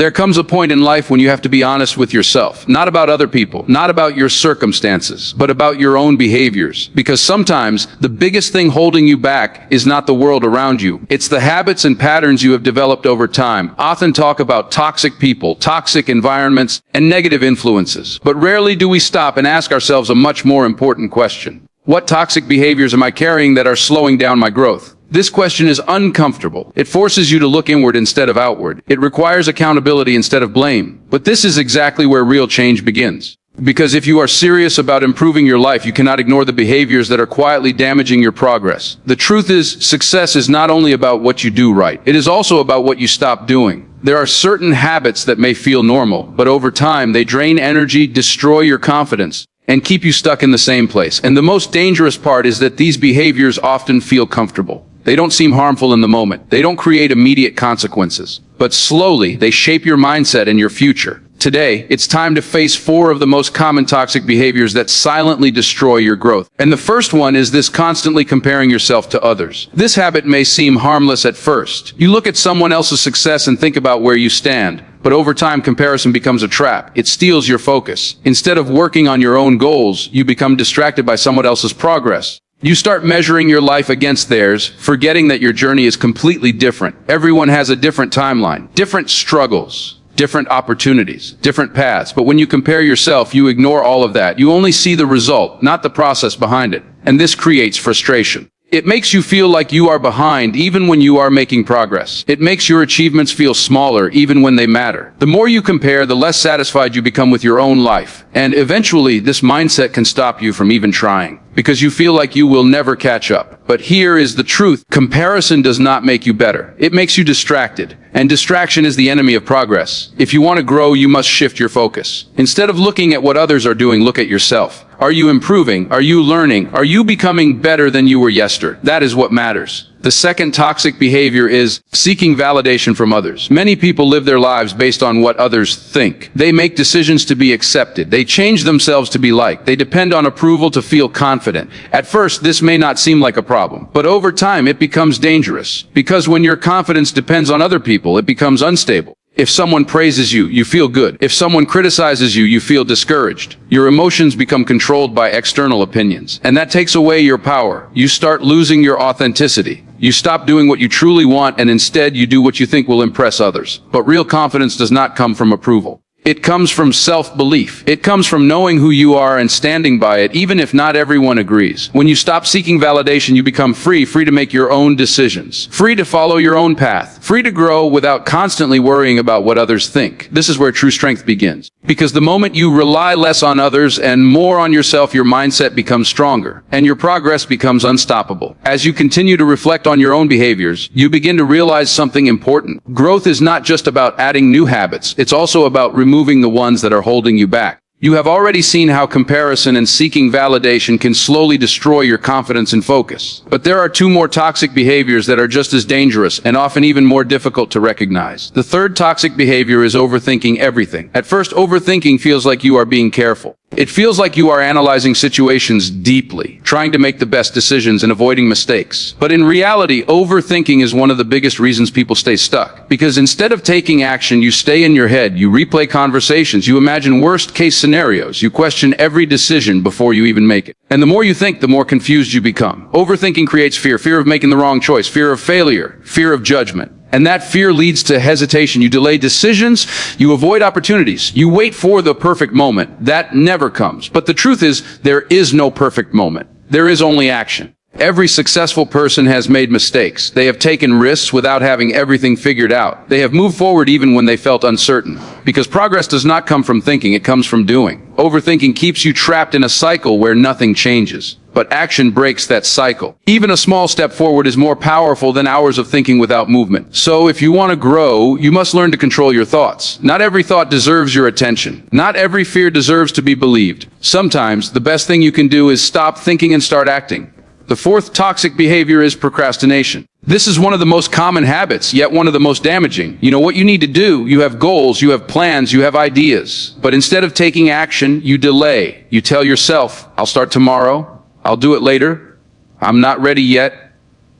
There comes a point in life when you have to be honest with yourself, not about other people, not about your circumstances, but about your own behaviors. Because sometimes the biggest thing holding you back is not the world around you. It's the habits and patterns you have developed over time. Often talk about toxic people, toxic environments, and negative influences. But rarely do we stop and ask ourselves a much more important question. What toxic behaviors am I carrying that are slowing down my growth? This question is uncomfortable. It forces you to look inward instead of outward. It requires accountability instead of blame. But this is exactly where real change begins. Because if you are serious about improving your life, you cannot ignore the behaviors that are quietly damaging your progress. The truth is, success is not only about what you do right. It is also about what you stop doing. There are certain habits that may feel normal, but over time they drain energy, destroy your confidence, and keep you stuck in the same place. And the most dangerous part is that these behaviors often feel comfortable. They don't seem harmful in the moment. They don't create immediate consequences. But slowly, they shape your mindset and your future. Today, it's time to face 4 of the most common toxic behaviors that silently destroy your growth. And the first one is this constantly comparing yourself to others. This habit may seem harmless at first. You look at someone else's success and think about where you stand. But over time, comparison becomes a trap. It steals your focus. Instead of working on your own goals, you become distracted by someone else's progress. You start measuring your life against theirs, forgetting that your journey is completely different. Everyone has a different timeline, different struggles, different opportunities, different paths. But when you compare yourself, you ignore all of that. You only see the result, not the process behind it. And this creates frustration. It makes you feel like you are behind even when you are making progress. It makes your achievements feel smaller even when they matter. The more you compare, the less satisfied you become with your own life. And eventually, this mindset can stop you from even trying, because you feel like you will never catch up. But here is the truth. Comparison does not make you better. It makes you distracted. And distraction is the enemy of progress. If you want to grow, you must shift your focus. Instead of looking at what others are doing, look at yourself. Are you improving? Are you learning? Are you becoming better than you were yesterday? That is what matters. The second toxic behavior is seeking validation from others. Many people live their lives based on what others think. They make decisions to be accepted. They change themselves to be liked. They depend on approval to feel confident. At first, this may not seem like a problem, but over time it becomes dangerous. Because when your confidence depends on other people, it becomes unstable. If someone praises you, you feel good. If someone criticizes you, you feel discouraged. Your emotions become controlled by external opinions, and that takes away your power. You start losing your authenticity. You stop doing what you truly want, and instead you do what you think will impress others. But real confidence does not come from approval. It comes from self-belief. It comes from knowing who you are and standing by it, even if not everyone agrees. When you stop seeking validation, you become free to make your own decisions, free to follow your own path, free to grow without constantly worrying about what others think. This is where true strength begins. Because the moment you rely less on others and more on yourself, your mindset becomes stronger, and your progress becomes unstoppable. As you continue to reflect on your own behaviors, you begin to realize something important. Growth is not just about adding new habits. It's also about removing the ones that are holding you back. You have already seen how comparison and seeking validation can slowly destroy your confidence and focus. But there are 2 more toxic behaviors that are just as dangerous and often even more difficult to recognize. The third toxic behavior is overthinking everything. At first, overthinking feels like you are being careful. It feels like you are analyzing situations deeply, trying to make the best decisions and avoiding mistakes. But in reality, overthinking is one of the biggest reasons people stay stuck. Because instead of taking action, you stay in your head, you replay conversations, you imagine worst-case scenarios, you question every decision before you even make it. And the more you think, the more confused you become. Overthinking creates fear, fear of making the wrong choice, fear of failure, fear of judgment. And that fear leads to hesitation. You delay decisions, you avoid opportunities, you wait for the perfect moment. That never comes. But the truth is, there is no perfect moment. There is only action. Every successful person has made mistakes. They have taken risks without having everything figured out. They have moved forward even when they felt uncertain. Because progress does not come from thinking, it comes from doing. Overthinking keeps you trapped in a cycle where nothing changes. But action breaks that cycle. Even a small step forward is more powerful than hours of thinking without movement. So if you want to grow, you must learn to control your thoughts. Not every thought deserves your attention. Not every fear deserves to be believed. Sometimes, the best thing you can do is stop thinking and start acting. The fourth toxic behavior is procrastination. This is one of the most common habits, yet one of the most damaging. You know what you need to do? You have goals, you have plans, you have ideas. But instead of taking action, you delay. You tell yourself, I'll start tomorrow, I'll do it later, I'm not ready yet,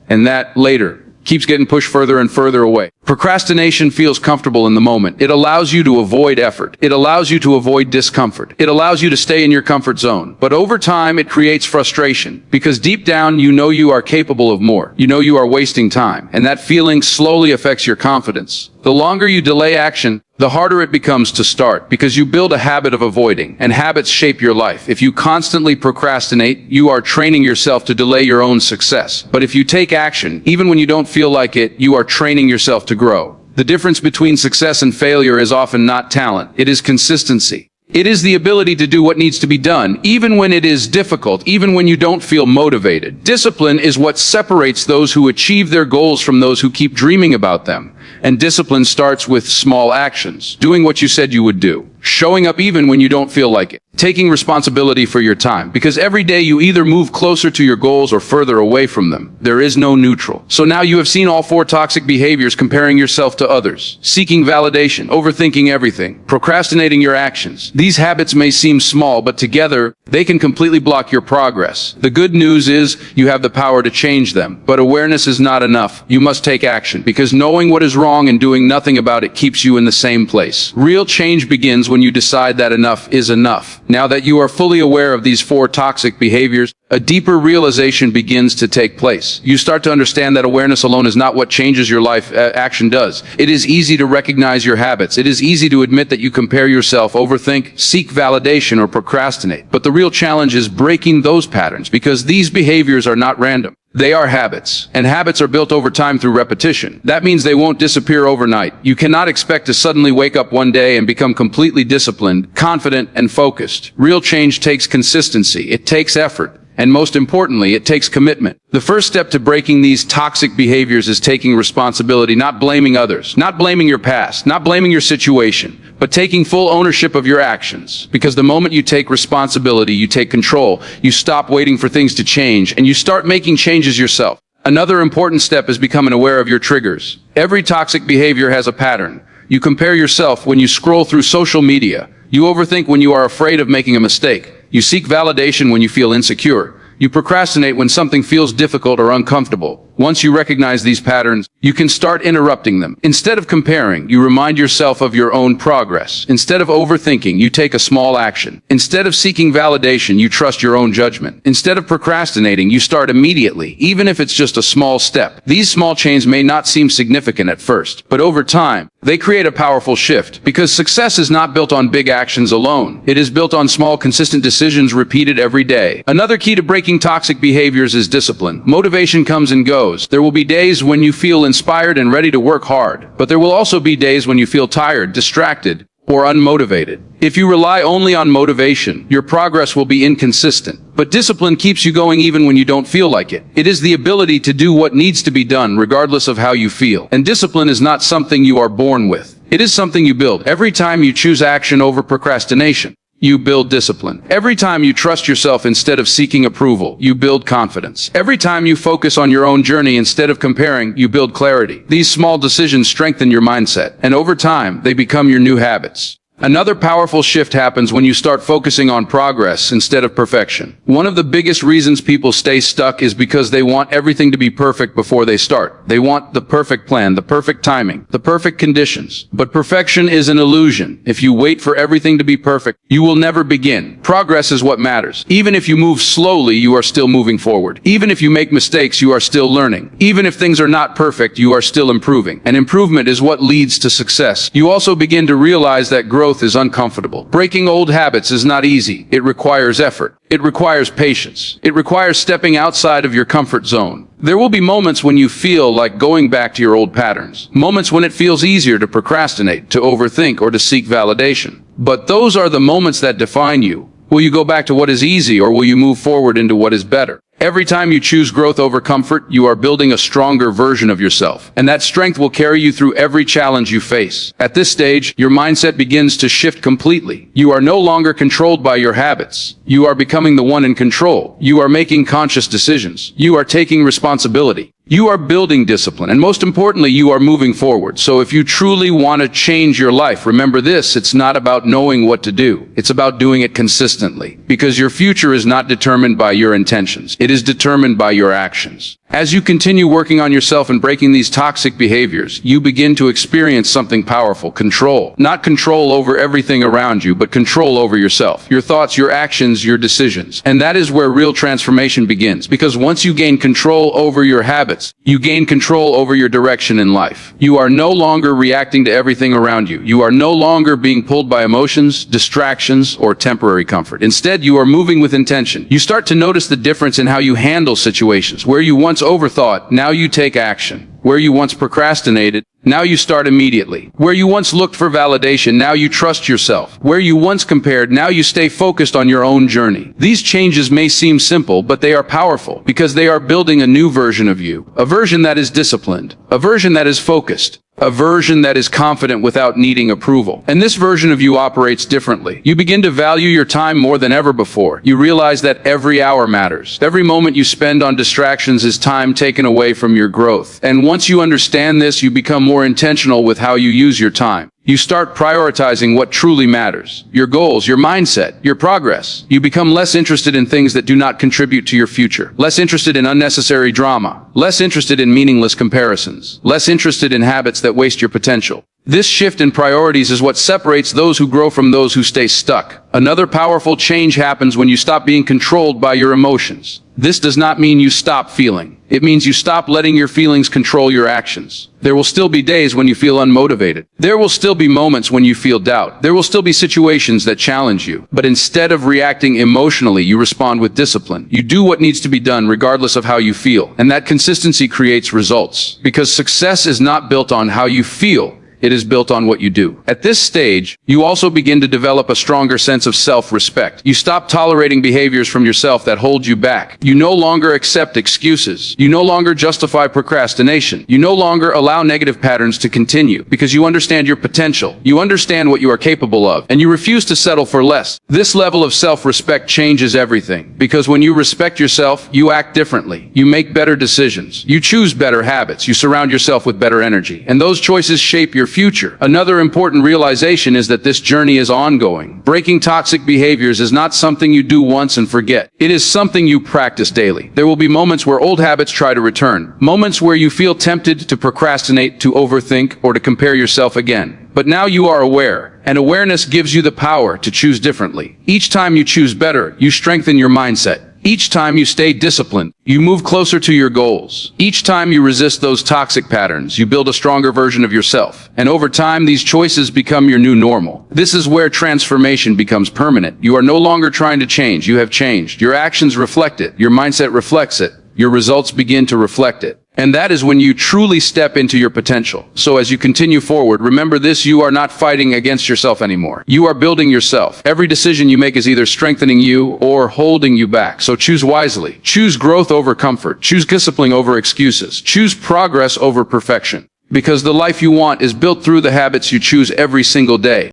and that later keeps getting pushed further and further away. Procrastination feels comfortable in the moment. It allows you to avoid effort. It allows you to avoid discomfort. It allows you to stay in your comfort zone. But over time, it creates frustration, because deep down, you know you are capable of more. You know you are wasting time, and that feeling slowly affects your confidence. The longer you delay action, the harder it becomes to start, because you build a habit of avoiding, and habits shape your life. If you constantly procrastinate, you are training yourself to delay your own success. But if you take action, even when you don't feel like it, you are training yourself to grow. The difference between success and failure is often not talent, it is consistency. It is the ability to do what needs to be done, even when it is difficult, even when you don't feel motivated. Discipline is what separates those who achieve their goals from those who keep dreaming about them. And discipline starts with small actions, doing what you said you would do, showing up even when you don't feel like it, taking responsibility for your time, because every day you either move closer to your goals or further away from them. There is no neutral. So now you have seen all 4 toxic behaviors: comparing yourself to others, seeking validation, overthinking everything, procrastinating your actions. These habits may seem small, but together they can completely block your progress. The good news is you have the power to change them, but awareness is not enough. You must take action, because knowing what is wrong and doing nothing about it keeps you in the same place. Real change begins when you decide that enough is enough. Now that you are fully aware of these 4 toxic behaviors, a deeper realization begins to take place. You start to understand that awareness alone is not what changes your life. Action does. It is easy to recognize your habits. It is easy to admit that you compare yourself, overthink, seek validation, or procrastinate. But the real challenge is breaking those patterns, because these behaviors are not random. They are habits, and habits are built over time through repetition. That means they won't disappear overnight. You cannot expect to suddenly wake up one day and become completely disciplined, confident, and focused. Real change takes consistency. It takes effort. And most importantly, it takes commitment. The first step to breaking these toxic behaviors is taking responsibility, not blaming others, not blaming your past, not blaming your situation, but taking full ownership of your actions. Because the moment you take responsibility, you take control, you stop waiting for things to change, and you start making changes yourself. Another important step is becoming aware of your triggers. Every toxic behavior has a pattern. You compare yourself when you scroll through social media. You overthink when you are afraid of making a mistake. You seek validation when you feel insecure. You procrastinate when something feels difficult or uncomfortable. Once you recognize these patterns, you can start interrupting them. Instead of comparing, you remind yourself of your own progress. Instead of overthinking, you take a small action. Instead of seeking validation, you trust your own judgment. Instead of procrastinating, you start immediately, even if it's just a small step. These small changes may not seem significant at first, but over time, they create a powerful shift, because success is not built on big actions alone. It is built on small, consistent decisions repeated every day. Another key to breaking toxic behaviors is discipline. Motivation comes and goes. There will be days when you feel inspired and ready to work hard, but there will also be days when you feel tired, distracted, or unmotivated. If you rely only on motivation, your progress will be inconsistent. But discipline keeps you going even when you don't feel like it. It is the ability to do what needs to be done regardless of how you feel. And discipline is not something you are born with. It is something you build. Every time you choose action over procrastination, you build discipline. Every time you trust yourself instead of seeking approval, you build confidence. Every time you focus on your own journey instead of comparing, you build clarity. These small decisions strengthen your mindset, and over time, they become your new habits. Another powerful shift happens when you start focusing on progress instead of perfection. One of the biggest reasons people stay stuck is because they want everything to be perfect before they start. They want the perfect plan, the perfect timing, the perfect conditions. But perfection is an illusion. If you wait for everything to be perfect, you will never begin. Progress is what matters. Even if you move slowly, you are still moving forward. Even if you make mistakes, you are still learning. Even if things are not perfect, you are still improving. And improvement is what leads to success. You also begin to realize that growth is uncomfortable. Breaking old habits is not easy. It requires effort. It requires patience. It requires stepping outside of your comfort zone. There will be moments when you feel like going back to your old patterns. Moments when it feels easier to procrastinate, to overthink, or to seek validation. But those are the moments that define you. Will you go back to what is easy, or will you move forward into what is better? Every time you choose growth over comfort, you are building a stronger version of yourself. And that strength will carry you through every challenge you face. At this stage, your mindset begins to shift completely. You are no longer controlled by your habits. You are becoming the one in control. You are making conscious decisions. You are taking responsibility. You are building discipline, and most importantly, you are moving forward. So if you truly want to change your life, remember this: it's not about knowing what to do. It's about doing it consistently. Because your future is not determined by your intentions. It is determined by your actions. As you continue working on yourself and breaking these toxic behaviors, you begin to experience something powerful: control. Not control over everything around you, but control over yourself, your thoughts, your actions, your decisions. And that is where real transformation begins. Because once you gain control over your habits, you gain control over your direction in life. You are no longer reacting to everything around you. You are no longer being pulled by emotions, distractions, or temporary comfort. Instead, you are moving with intention. You start to notice the difference in how you handle situations. Where you once overthought, now you take action. Where you once procrastinated, now you start immediately. Where you once looked for validation, now you trust yourself. Where you once compared, now you stay focused on your own journey. These changes may seem simple, but they are powerful because they are building a new version of you. A version that is disciplined. A version that is focused. A version that is confident without needing approval. And this version of you operates differently. You begin to value your time more than ever before. You realize that every hour matters. Every moment you spend on distractions is time taken away from your growth. And once you understand this, you become more intentional with how you use your time. You start prioritizing what truly matters. Your goals, your mindset, your progress. You become less interested in things that do not contribute to your future. Less interested in unnecessary drama. Less interested in meaningless comparisons. Less interested in habits that waste your potential. This shift in priorities is what separates those who grow from those who stay stuck. Another powerful change happens when you stop being controlled by your emotions. This does not mean you stop feeling. It means you stop letting your feelings control your actions. There will still be days when you feel unmotivated. There will still be moments when you feel doubt. There will still be situations that challenge you. But instead of reacting emotionally, you respond with discipline. You do what needs to be done regardless of how you feel. And that consistency creates results. Because success is not built on how you feel. It is built on what you do. At this stage, you also begin to develop a stronger sense of self-respect. You stop tolerating behaviors from yourself that hold you back. You no longer accept excuses. You no longer justify procrastination. You no longer allow negative patterns to continue because you understand your potential. You understand what you are capable of, and you refuse to settle for less. This level of self-respect changes everything because when you respect yourself, you act differently. You make better decisions. You choose better habits. You surround yourself with better energy, and those choices shape your future. Another important realization is that this journey is ongoing. Breaking toxic behaviors is not something you do once and forget. It is something you practice daily. There will be moments where old habits try to return. Moments where you feel tempted to procrastinate, to overthink, or to compare yourself again. But now you are aware, and awareness gives you the power to choose differently. Each time you choose better, you strengthen your mindset. Each time you stay disciplined, you move closer to your goals. Each time you resist those toxic patterns, you build a stronger version of yourself. And over time, these choices become your new normal. This is where transformation becomes permanent. You are no longer trying to change. You have changed. Your actions reflect it. Your mindset reflects it. Your results begin to reflect it. And that is when you truly step into your potential. So as you continue forward, remember this: you are not fighting against yourself anymore. You are building yourself. Every decision you make is either strengthening you or holding you back. So choose wisely. Choose growth over comfort. Choose discipline over excuses. Choose progress over perfection. Because the life you want is built through the habits you choose every single day.